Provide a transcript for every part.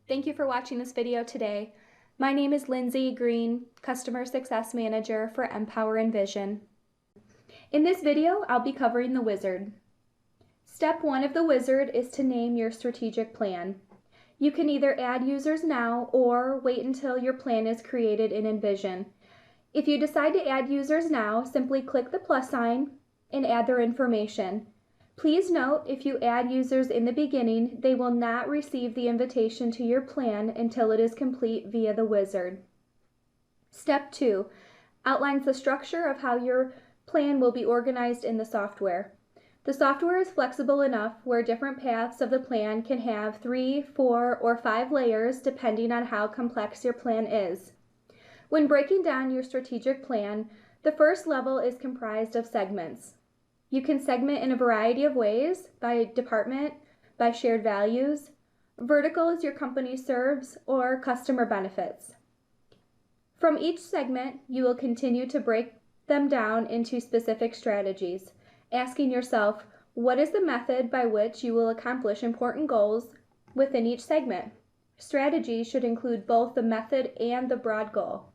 Thank you for watching this video today. My name is Lindsey Green, Customer Success Manager for MPOWR Envision. In this video, I'll be covering the wizard. Step 1 of the wizard is to name your strategic plan. You can either add users now or wait until your plan is created in Envision. If you decide to add users now, simply click the plus sign and add their information. Please note, if you add users in the beginning, they will not receive the invitation to your plan until it is complete via the wizard. Step 2 outlines the structure of how your plan will be organized in the software. The software is flexible enough where different paths of the plan can have 3, 4, or 5 layers depending on how complex your plan is. When breaking down your strategic plan, the first level is comprised of segments. You can segment in a variety of ways, by department, by shared values, verticals your company serves, or customer benefits. From each segment, you will continue to break them down into specific strategies, asking yourself, what is the method by which you will accomplish important goals within each segment? Strategy should include both the method and the broad goal.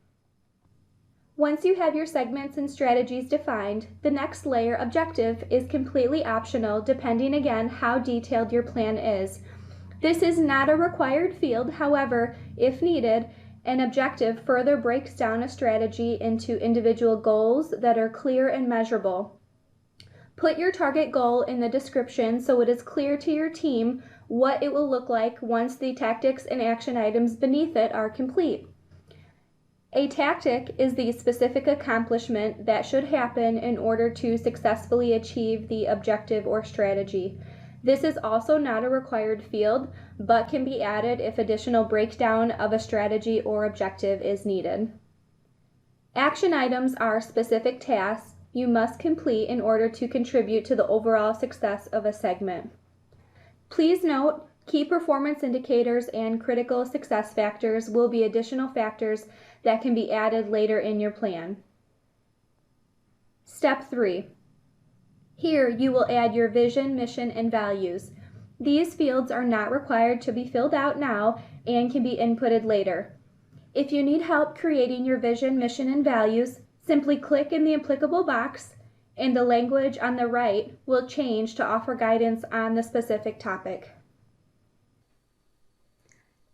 Once you have your segments and strategies defined, the next layer, objective, is completely optional depending again how detailed your plan is. This is not a required field, however, if needed, an objective further breaks down a strategy into individual goals that are clear and measurable. Put your target goal in the description so it is clear to your team what it will look like once the tactics and action items beneath it are complete. A tactic is the specific accomplishment that should happen in order to successfully achieve the objective or strategy. This is also not a required field, but can be added if additional breakdown of a strategy or objective is needed. Action items are specific tasks you must complete in order to contribute to the overall success of a segment. Please note, key performance indicators and critical success factors will be additional factors that can be added later in your plan. Step 3. Here you will add your vision, mission, and values. These fields are not required to be filled out now and can be inputted later. If you need help creating your vision, mission, and values, simply click in the applicable box and the language on the right will change to offer guidance on the specific topic.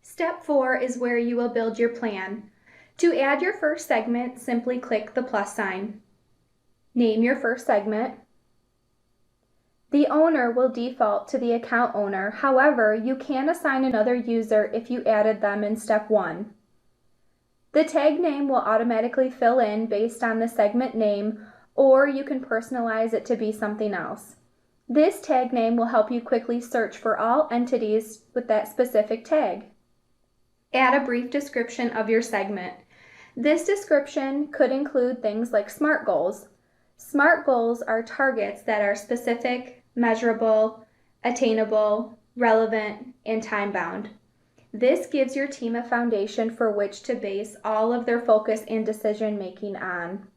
Step 4 is where you will build your plan. To add your first segment, simply click the plus sign. Name your first segment. The owner will default to the account owner. However, you can assign another user if you added them in step 1. The tag name will automatically fill in based on the segment name, or you can personalize it to be something else. This tag name will help you quickly search for all entities with that specific tag. Add a brief description of your segment. This description could include things like SMART goals. SMART goals are targets that are specific, measurable, attainable, relevant, and time-bound. This gives your team a foundation for which to base all of their focus and decision-making on.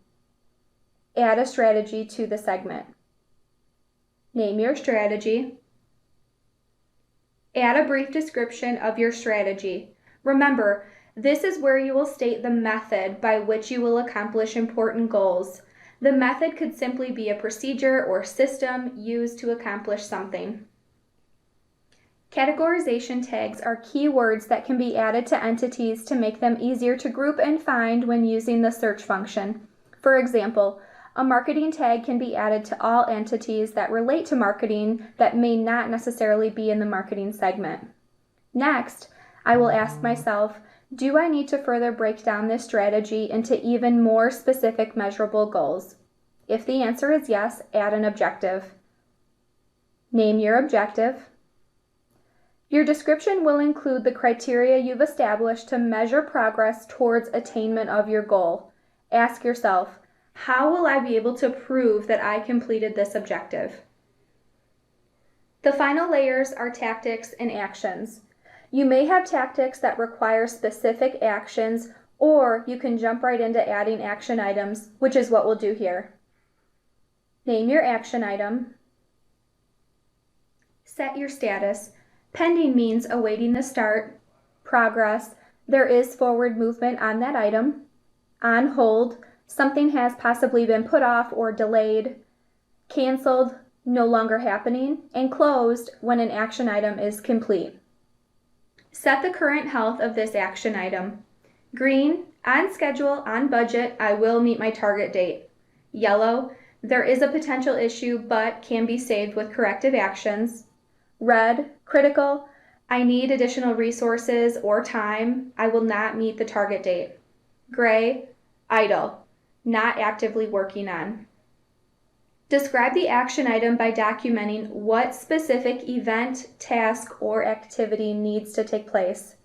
Add a strategy to the segment. Name your strategy. Add a brief description of your strategy. Remember, this is where you will state the method by which you will accomplish important goals. The method could simply be a procedure or system used to accomplish something. Categorization tags are keywords that can be added to entities to make them easier to group and find when using the search function. For example, a marketing tag can be added to all entities that relate to marketing that may not necessarily be in the marketing segment. Next, I will ask myself, do I need to further break down this strategy into even more specific measurable goals? If the answer is yes, add an objective. Name your objective. Your description will include the criteria you've established to measure progress towards attainment of your goal. Ask yourself, how will I be able to prove that I completed this objective? The final layers are tactics and actions. You may have tactics that require specific actions, or you can jump right into adding action items, which is what we'll do here. Name your action item. Set your status. Pending means awaiting the start. progress, there is forward movement on that item, on hold, something has possibly been put off or delayed, canceled, no longer happening, and closed when an action item is complete. Set the current health of this action item. Green, on schedule, on budget, I will meet my target date. Yellow, there is a potential issue but can be saved with corrective actions. Red, critical, I need additional resources or time, I will not meet the target date. Gray, idle, not actively working on. Describe the action item by documenting what specific event, task, or activity needs to take place.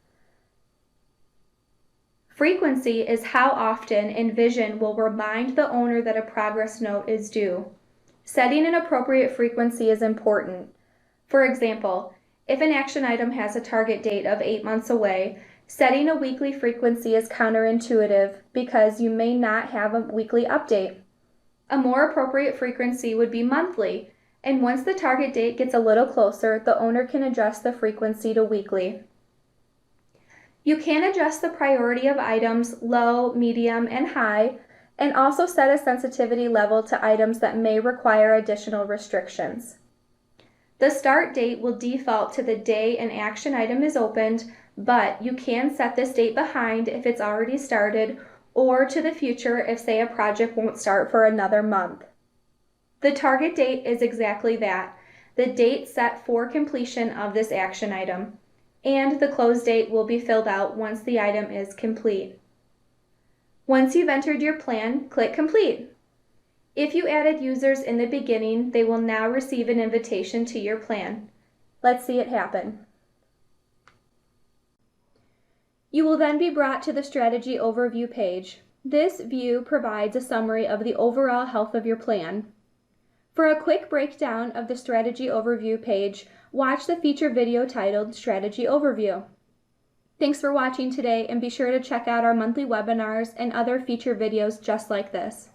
Frequency is how often Envision will remind the owner that a progress note is due. Setting an appropriate frequency is important. For example, if an action item has a target date of 8 months away, setting a weekly frequency is counterintuitive because you may not have a weekly update. A more appropriate frequency would be monthly, and once the target date gets a little closer, the owner can adjust the frequency to weekly. You can adjust the priority of items low, medium, and high, and also set a sensitivity level to items that may require additional restrictions. The start date will default to the day an action item is opened, but you can set this date behind if it's already started, or to the future if, say, a project won't start for another month. The target date is exactly that, the date set for completion of this action item, and the close date will be filled out once the item is complete. Once you've entered your plan, click Complete. If you added users in the beginning, they will now receive an invitation to your plan. Let's see it happen. You will then be brought to the Strategy Overview page. This view provides a summary of the overall health of your plan. For a quick breakdown of the Strategy Overview page, watch the feature video titled Strategy Overview. Thanks for watching today, and be sure to check out our monthly webinars and other feature videos just like this.